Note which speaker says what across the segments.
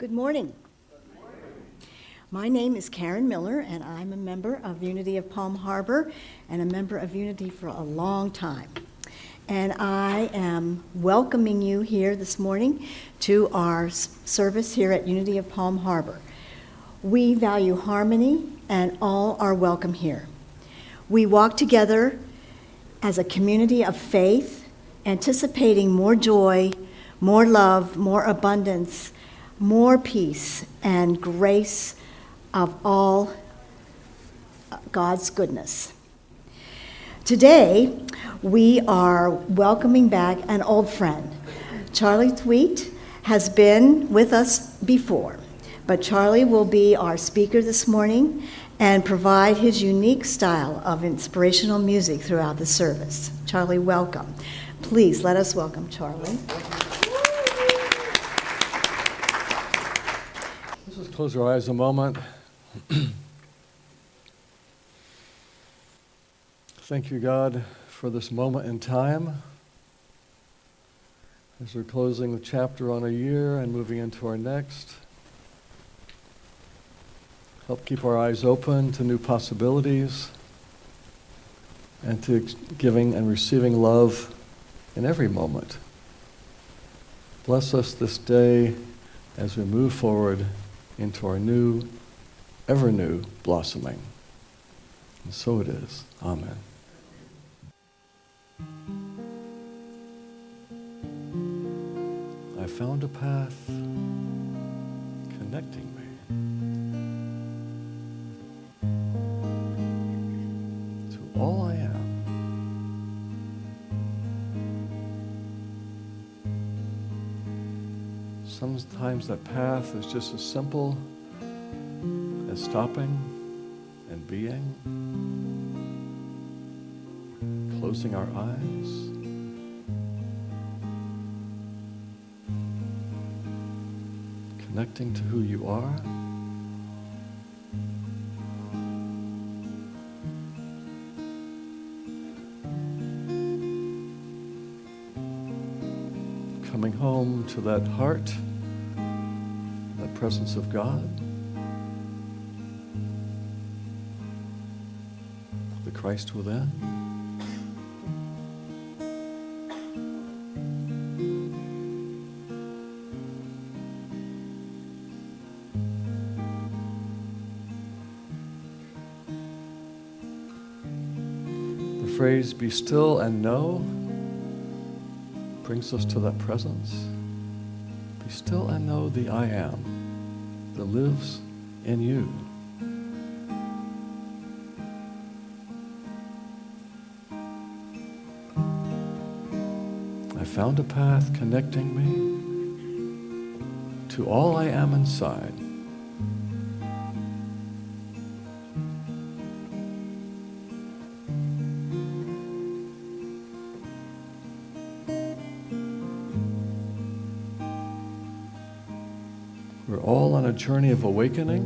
Speaker 1: Good morning. My name is Karen Miller, and I'm a member of Unity of Palm Harbor and a member of Unity for a long time. And I am welcoming you here this morning to our service here at Unity of Palm Harbor. We value harmony, and all are welcome here. We walk together as a community of faith, anticipating more joy, more love, more abundance, more peace, and grace of all God's goodness. Today, we are welcoming back an old friend. Charlie Thweet has been with us before, but Charlie will be our speaker this morning and provide his unique style of inspirational music throughout the service. Charlie, welcome. Please let us welcome Charlie.
Speaker 2: Let's just close our eyes a moment. Thank you, God, for this moment in time. As we're closing the chapter on a year and moving into our next, help keep our eyes open to new possibilities and to giving and receiving love in every moment. Bless us this day as we move forward into our new, ever new blossoming. And so it is. Amen. I found a path connecting me to all I am. Sometimes that path is just as simple as stopping and being, closing our eyes, connecting to who you are, coming home to that heart, that presence of God, the Christ within. The phrase, "be still and know," brings us to that presence. Be still and know the I am that lives in you. I found a path connecting me to all I am inside. We're all on a journey of awakening,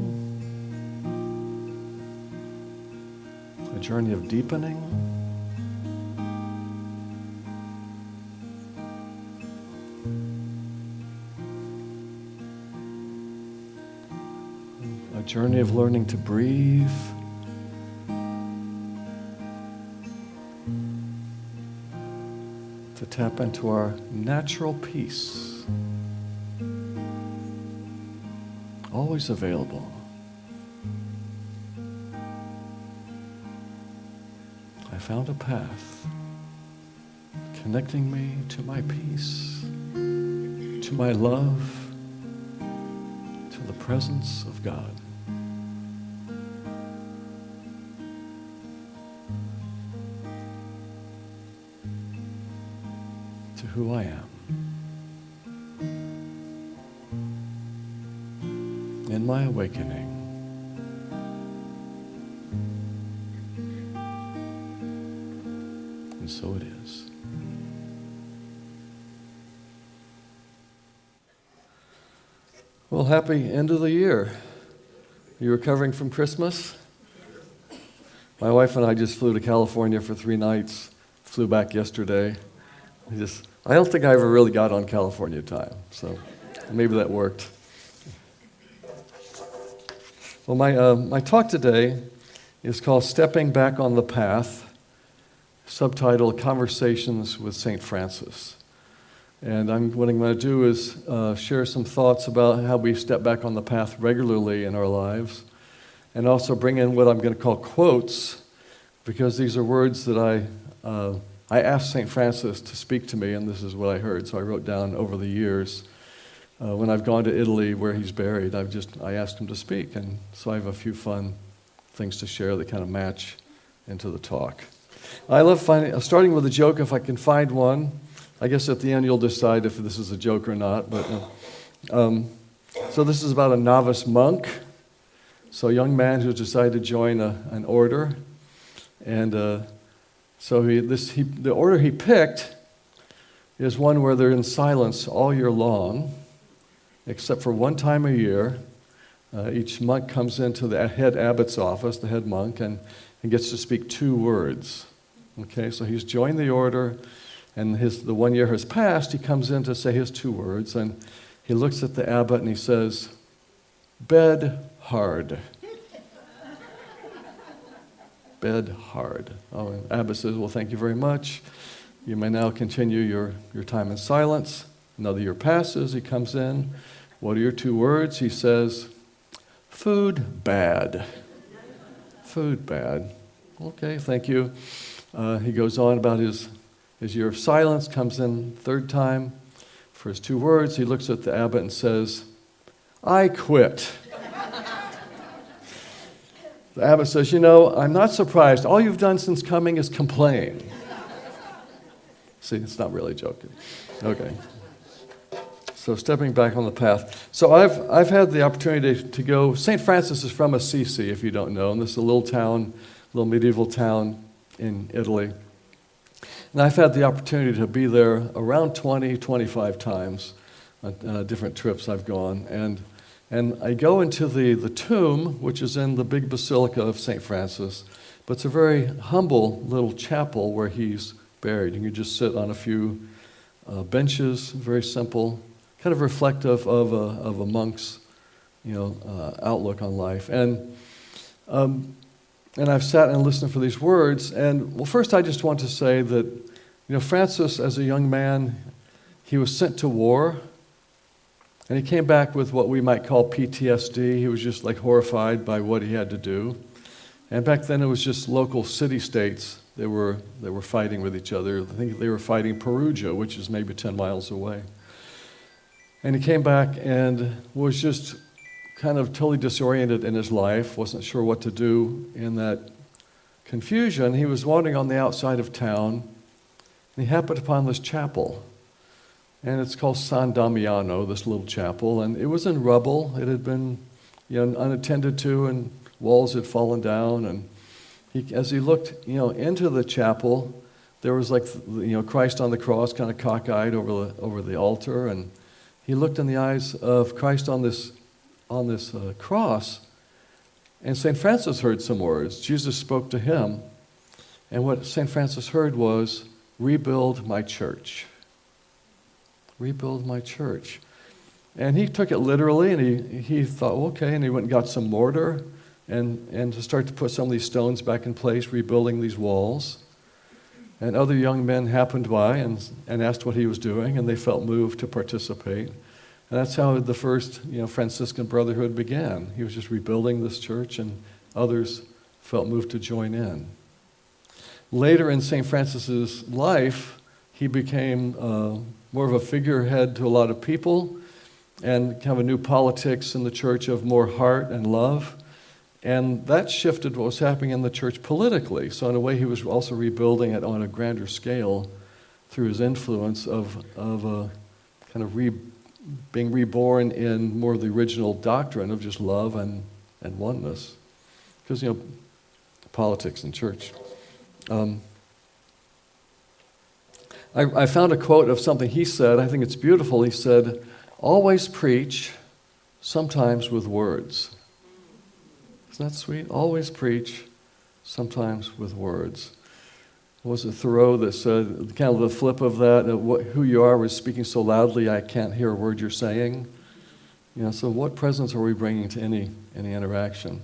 Speaker 2: a journey of deepening, a journey of learning to breathe, to tap into our natural peace. Always available. I found a path connecting me to my peace, to my love, to the presence of God. To who I am. In my awakening, and so it is. Well, happy end of the year. You recovering from Christmas? My wife and I just flew to California for 3 nights, flew back yesterday. I don't think I ever really got on California time, so maybe that worked. Well, my talk today is called Stepping Back on the Path, subtitled Conversations with St. Francis. And what I'm going to do is share some thoughts about how we step back on the path regularly in our lives, and also bring in what I'm going to call quotes, because these are words that I asked St. Francis to speak to me, and this is what I heard. So I wrote down over the years, when I've gone to Italy where he's buried, I asked him to speak. And so I have a few fun things to share that kind of match into the talk. I love starting with a joke if I can find one. I guess at the end you'll decide if this is a joke or not. But so this is about a novice monk. So a young man who decided to join an order. And so the order he picked is one where they're in silence all year long, except for one time a year. Each monk comes into the head abbot's office, the head monk, and gets to speak 2 words. Okay, so he's joined the order, and the 1 year has passed. He comes in to say his 2 words, and he looks at the abbot and he says, "Bed hard." Bed hard. Oh, and abbot says, "Well, thank you very much. You may now continue your time in silence." Another year passes. He comes in. "What are your 2 words?" He says, "Food bad." Food bad. Okay, thank you. He goes on about his year of silence, comes in 3rd time for his 2 words. He looks at the abbot and says, "I quit." The abbot says, "I'm not surprised. All you've done since coming is complain." See, it's not really joking. Okay. So stepping back on the path. So I've had the opportunity to go. St. Francis is from Assisi, if you don't know, and this is a little medieval town in Italy. And I've had the opportunity to be there around 20, 25 times on different trips I've gone. And I go into the tomb, which is in the big basilica of St. Francis, but it's a very humble little chapel where he's buried. You can just sit on a few benches, very simple, kind of reflective of a monk's, outlook on life. And I've sat and listened for these words. And well, first I just want to say that, Francis, as a young man, he was sent to war, and he came back with what we might call PTSD. He was just like horrified by what he had to do. And back then it was just local city-states that were fighting with each other. I think they were fighting Perugia, which is maybe 10 miles away. And he came back and was just kind of totally disoriented in his life, wasn't sure what to do in that confusion. He was wandering on the outside of town, and he happened upon this chapel. And it's called San Damiano, this little chapel, and it was in rubble. It had been unattended to, and walls had fallen down. And as he looked into the chapel, there was Christ on the cross, kind of cockeyed over the altar, and he looked in the eyes of Christ on this cross, and St. Francis heard some words. Jesus spoke to him, and what St. Francis heard was, "Rebuild my church. Rebuild my church." And he took it literally, and he thought, okay, and he went and got some mortar and to start to put some of these stones back in place, rebuilding these walls. And other young men happened by and asked what he was doing, and they felt moved to participate. And that's how the first Franciscan brotherhood began. He was just rebuilding this church, and others felt moved to join in. Later in St. Francis's life, he became more of a figurehead to a lot of people, and kind of a new politics in the church of more heart and love. And that shifted what was happening in the church politically. So in a way, he was also rebuilding it on a grander scale through his influence of kind of being reborn in more of the original doctrine of just love and oneness. Because, politics in church. I found a quote of something he said. I think it's beautiful. He said, "Always preach, sometimes with words." Isn't that sweet? Always preach, sometimes with words. Was it Thoreau that said, kind of the flip of that, who you are was speaking so loudly I can't hear a word you're saying? So what presence are we bringing to any interaction?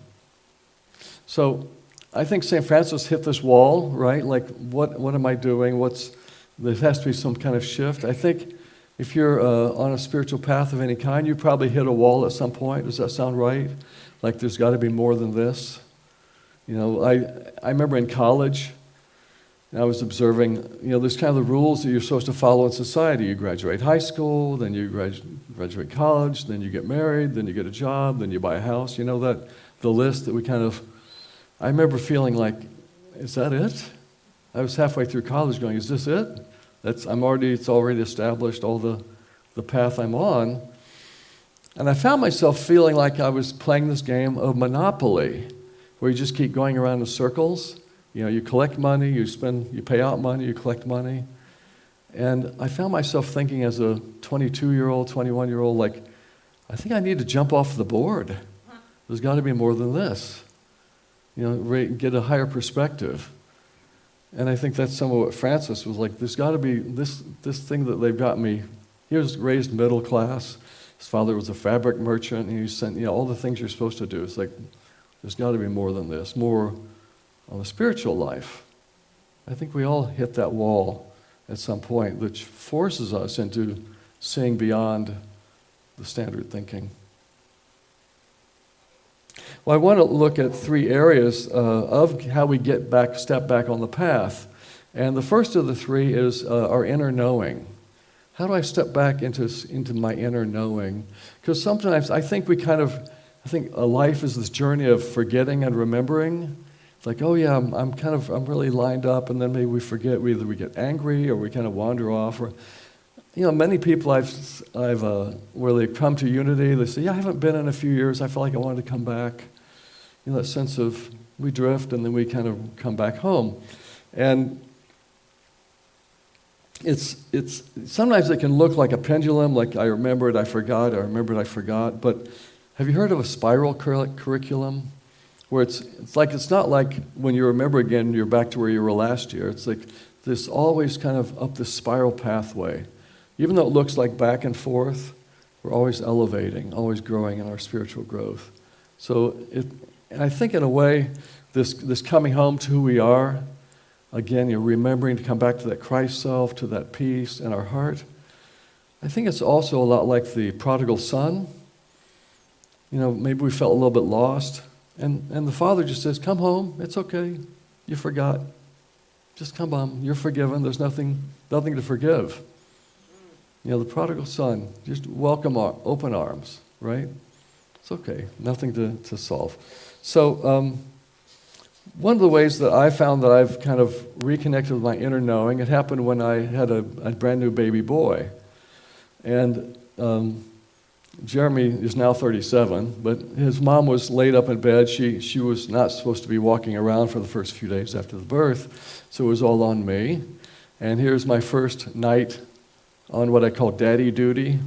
Speaker 2: So I think St. Francis hit this wall, right? Like, what am I doing? There has to be some kind of shift. I think if you're on a spiritual path of any kind, you probably hit a wall at some point. Does that sound right? Like there's got to be more than this. I remember in college, I was observing, there's kind of the rules that you're supposed to follow in society. You graduate high school, then you graduate college, then you get married, then you get a job, then you buy a house. The list that we I remember feeling like, is that it? I was halfway through college going, is this it? It's already established, all the path I'm on. And I found myself feeling like I was playing this game of Monopoly, where you just keep going around in circles. You collect money, you pay out money, you collect money. And I found myself thinking as a 22-year-old, 21-year-old, like, I think I need to jump off the board. There's got to be more than this. Get a higher perspective. And I think that's some of what Francis was like. There's got to be this thing that they've got me. He was raised middle class. His father was a fabric merchant, and he sent all the things you're supposed to do. It's like, there's got to be more than this, more on the spiritual life. I think we all hit that wall at some point, which forces us into seeing beyond the standard thinking. Well, I want to look at 3 areas of how we step back on the path. And the first of the 3 is our inner knowing. How do I step back into my inner knowing? Because sometimes I think a life is this journey of forgetting and remembering. It's like, oh yeah, I'm really lined up, and then maybe we forget. Either we get angry or we kind of wander off. Or, many people where they come to unity, they say, yeah, I haven't been in a few years. I feel like I wanted to come back. That sense of we drift and then we kind of come back home. And it's sometimes it can look like a pendulum, like I remembered, I forgot, I remembered, I forgot. But have you heard of a spiral curriculum? Where it's not like when you remember again, you're back to where you were last year. It's like this always kind of up this spiral pathway. Even though it looks like back and forth, we're always elevating, always growing in our spiritual growth. So I think in a way, this coming home to who we are, again, you're remembering to come back to that Christ self, to that peace in our heart. I think it's also a lot like the prodigal son. Maybe we felt a little bit lost. And the father just says, come home, it's okay, you forgot. Just come home, you're forgiven, there's nothing to forgive. The prodigal son, just welcome open arms, right? It's okay, nothing to solve. So one of the ways that I found that I've kind of reconnected with my inner knowing, it happened when I had a brand new baby boy. And Jeremy is now 37, but his mom was laid up in bed. She was not supposed to be walking around for the first few days after the birth, so it was all on me. And here's my first night on what I call daddy duty.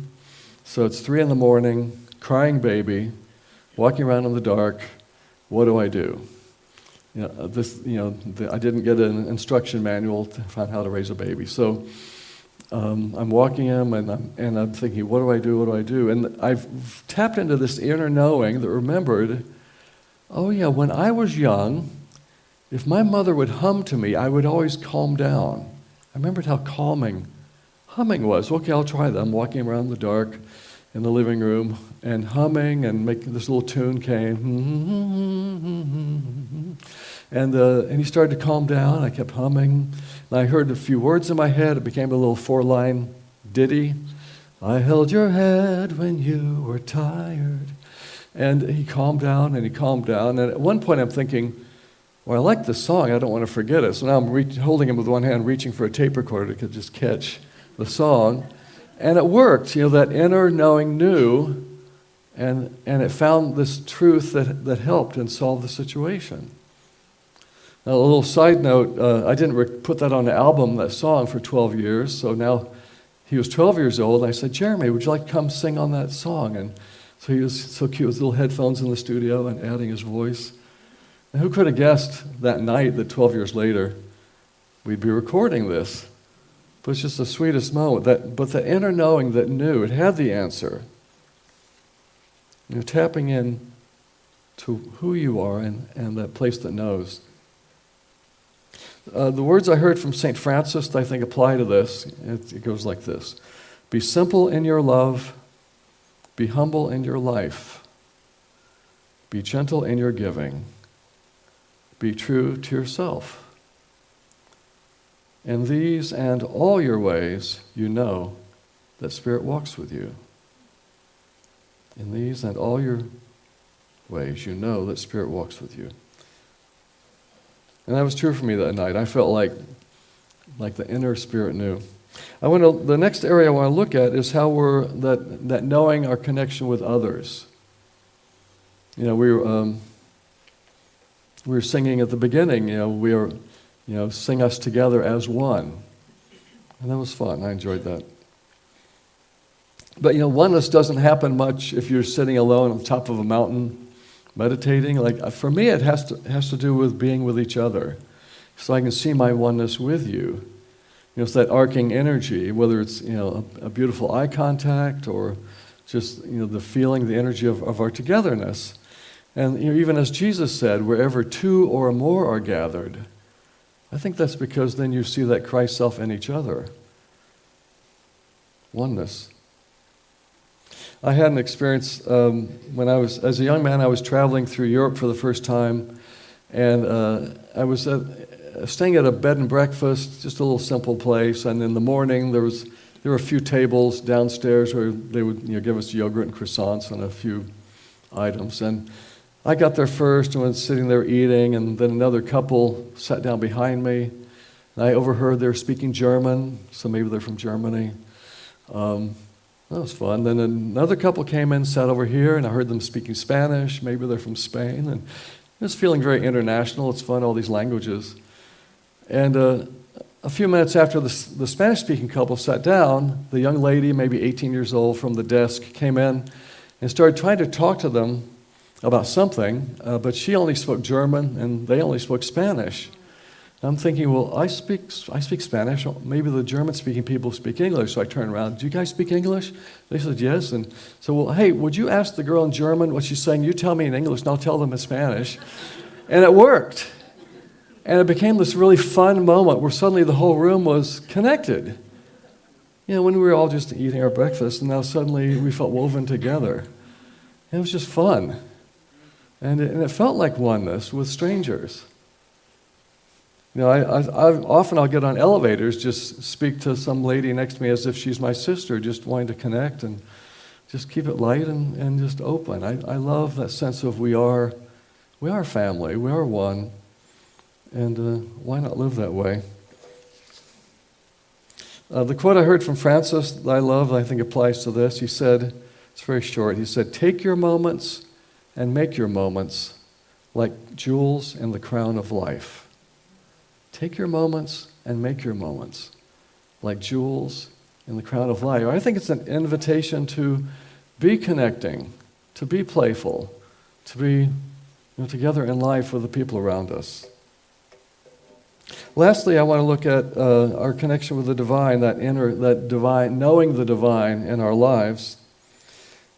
Speaker 2: So it's 3 a.m, crying baby, walking around in the dark. What do I do? I didn't get an instruction manual to find how to raise a baby. So I'm walking him, and I'm thinking, what do I do? What do I do? And I've tapped into this inner knowing that remembered, oh yeah, when I was young, if my mother would hum to me, I would always calm down. I remembered how calming humming was. Okay, I'll try that. I'm walking around in the dark in the living room and humming, and making this little tune came. And he started to calm down. I kept humming. And I heard a few words in my head. It became a little 4-line ditty. I held your head when you were tired. And he calmed down, and he calmed down. And at one point I'm thinking, well, I like this song. I don't want to forget it. So now I'm holding him with one hand, reaching for a tape recorder to just catch the song. And it worked. That inner knowing knew, and it found this truth that helped and solved the situation. Now, a little side note, I didn't put that on the album, that song, for 12 years. So now he was 12 years old, and I said, Jeremy, would you like to come sing on that song? And so he was so cute with little headphones in the studio and adding his voice. And who could have guessed that night that 12 years later we'd be recording this? But it's just the sweetest moment. But the inner knowing that knew, it had the answer. You're tapping in to who you are and that place that knows. The words I heard from St. Francis, I think, apply to this. It goes like this. Be simple in your love. Be humble in your life. Be gentle in your giving. Be true to yourself. In these and all your ways, you know that Spirit walks with you. In these and all your ways, you know that Spirit walks with you. And that was true for me that night. I felt like the inner Spirit knew. The next area I want to look at is how we're that knowing our connection with others. We were singing at the beginning. We are, sing us together as one, and that was fun. I enjoyed that. But oneness doesn't happen much if you're sitting alone on the top of a mountain meditating. Like for me, it has to do with being with each other, so I can see my oneness with you. It's that arcing energy, whether it's a beautiful eye contact or just the feeling, the energy of our togetherness. And even as Jesus said, wherever two or more are gathered, I think that's because then you see that Christ self in each other. Oneness. I had an experience when as a young man, I was traveling through Europe for the first time, and I was staying at a bed and breakfast, just a little simple place, and in the morning there were a few tables downstairs where they would give us yogurt and croissants and a few items. And I got there first and was sitting there eating, and then another couple sat down behind me, and I overheard they were speaking German, so maybe they're from Germany. That was fun. Then another couple came in, sat over here, and I heard them speaking Spanish. Maybe they're from Spain. And I was feeling very international. It's fun, all these languages. And a few minutes after the Spanish-speaking couple sat down, the young lady, maybe 18 years old, from the desk came in and started trying to talk to them about something, but she only spoke German, and they only spoke Spanish. I'm thinking, well, I speak Spanish. Maybe the German-speaking people speak English. So I turned around. Do you guys speak English? They said yes. And so, well, hey, would you ask the girl in German what she's saying? You tell me in English, and I'll tell them in Spanish. And it worked. And it became this really fun moment where suddenly the whole room was connected. When we were all just eating our breakfast, and now suddenly we felt woven together. It was just fun. And it felt like oneness with strangers. I'll get on elevators, just speak to some lady next to me as if she's my sister, just wanting to connect and just keep it light and just open. I love that sense of we are family, we are one, and why not live that way? The quote I heard from Francis that I love, I think applies to this. He said, it's very short, he said, "Take your moments and make your moments like jewels in the crown of life." Take your moments and make your moments like jewels in the crown of life. I think it's an invitation to be connecting, to be playful, to be together in life with the people around us. Lastly, I want to look at our connection with the divine, that divine, knowing the divine in our lives.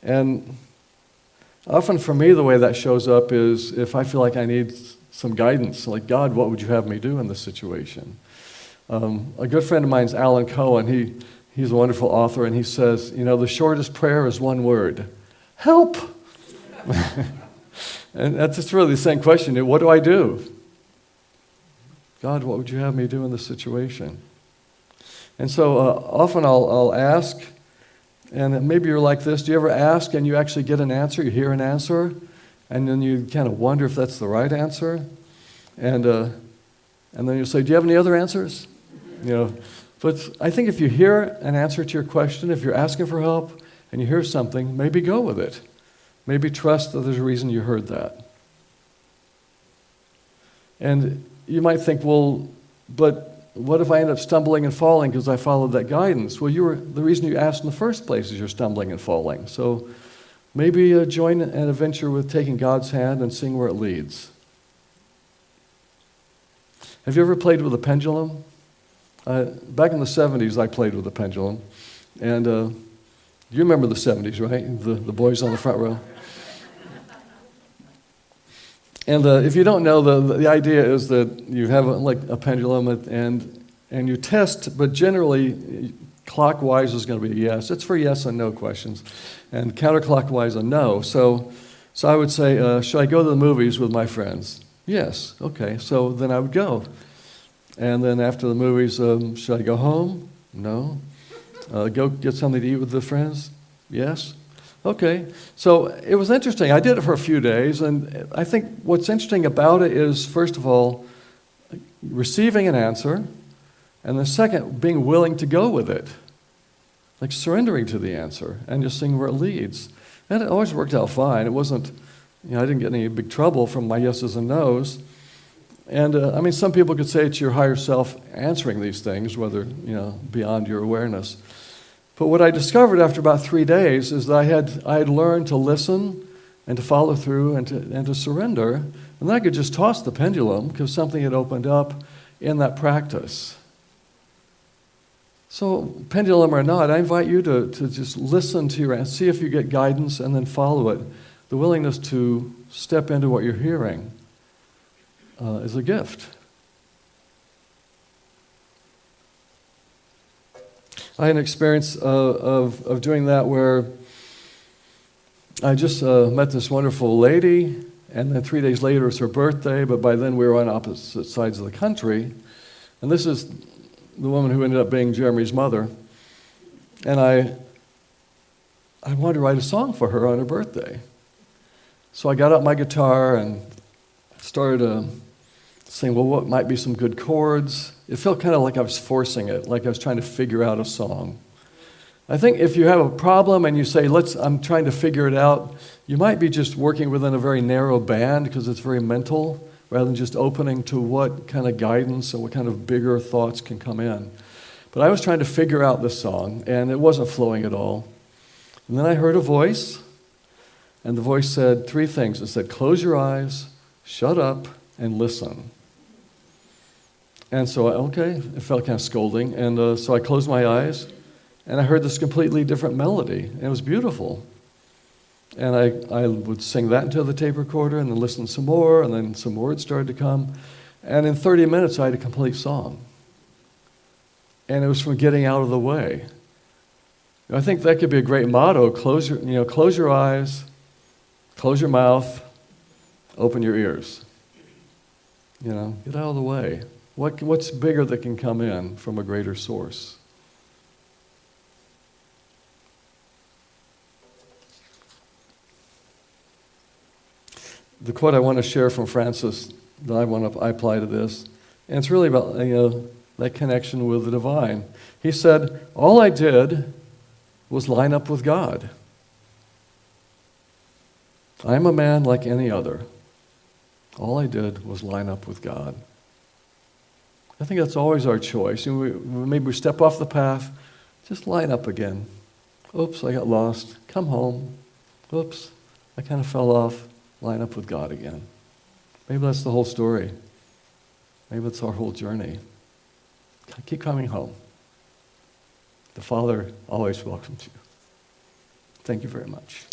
Speaker 2: And often for me, the way that shows up is if I feel like I need some guidance, like, God, what would you have me do in this situation? A good friend of mine is Alan Cohen. He's a wonderful author, and he says, the shortest prayer is one word: help. And that's just really the same question. What do I do? God, what would you have me do in this situation? And so often I'll ask, and maybe you're like this. Do you ever ask and you actually get an answer? You hear an answer, and then you kind of wonder if that's the right answer. And then you'll say, do you have any other answers? But I think if you hear an answer to your question, if you're asking for help and you hear something, maybe go with it. Maybe trust that there's a reason you heard that. And you might think, well, but what if I end up stumbling and falling because I followed that guidance? Well, the reason you asked in the first place is you're stumbling and falling. So maybe join an adventure with taking God's hand and seeing where it leads. Have you ever played with a pendulum? Back in the 70s, I played with a pendulum. And You remember the 70s, right? The boys on the front row. And if you don't know, the idea is that you have a pendulum and you test, but generally clockwise is going to be a yes. It's for yes and no questions. And counterclockwise a no. So I would say, should I go to the movies with my friends? Yes. Okay. So then I would go. And then after the movies, should I go home? No. Go get something to eat with the friends? Yes. Okay. So it was interesting. I did it for a few days, and I think what's interesting about it is, first of all, receiving an answer, and the second, being willing to go with it, like surrendering to the answer and just seeing where it leads. And it always worked out fine. It wasn't, I didn't get any big trouble from my yeses and nos. And some people could say it's your higher self answering these things, whether, beyond your awareness. But what I discovered after about 3 days is that I had learned to listen and to follow through and to surrender. And then I could just toss the pendulum because something had opened up in that practice. So, pendulum or not, I invite you to just listen to your answer, see if you get guidance, and then follow it. The willingness to step into what you're hearing is a gift. I had an experience of doing that where I just met this wonderful lady, and then 3 days later it was her birthday, but by then we were on opposite sides of the country. And this is the woman who ended up being Jeremy's mother. And I wanted to write a song for her on her birthday. So I got out my guitar and started saying, well, what might be some good chords? It felt kind of like I was forcing it, like I was trying to figure out a song. I think if you have a problem and you say, I'm trying to figure it out, you might be just working within a very narrow band because it's very mental, rather than just opening to what kind of guidance and what kind of bigger thoughts can come in. But I was trying to figure out this song, and it wasn't flowing at all. And then I heard a voice, and the voice said 3 things. It said, close your eyes, shut up, and listen. And so, it felt kind of scolding. And so I closed my eyes, and I heard this completely different melody. And it was beautiful. And I would sing that into the tape recorder, and then listen some more, and then some words started to come. And in 30 minutes, I had a complete song. And it was from getting out of the way. I think that could be a great motto. Close your eyes, close your mouth, open your ears. Get out of the way. What's bigger that can come in from a greater source? The quote I want to share from Francis that I apply to this, and it's really about that connection with the divine. He said, all I did was line up with God. I am a man like any other. All I did was line up with God. I think that's always our choice. Maybe we step off the path, just line up again. Oops, I got lost. Come home. Oops, I kind of fell off. Line up with God again. Maybe that's the whole story. Maybe that's our whole journey. Keep coming home. The Father always welcomes you. Thank you very much.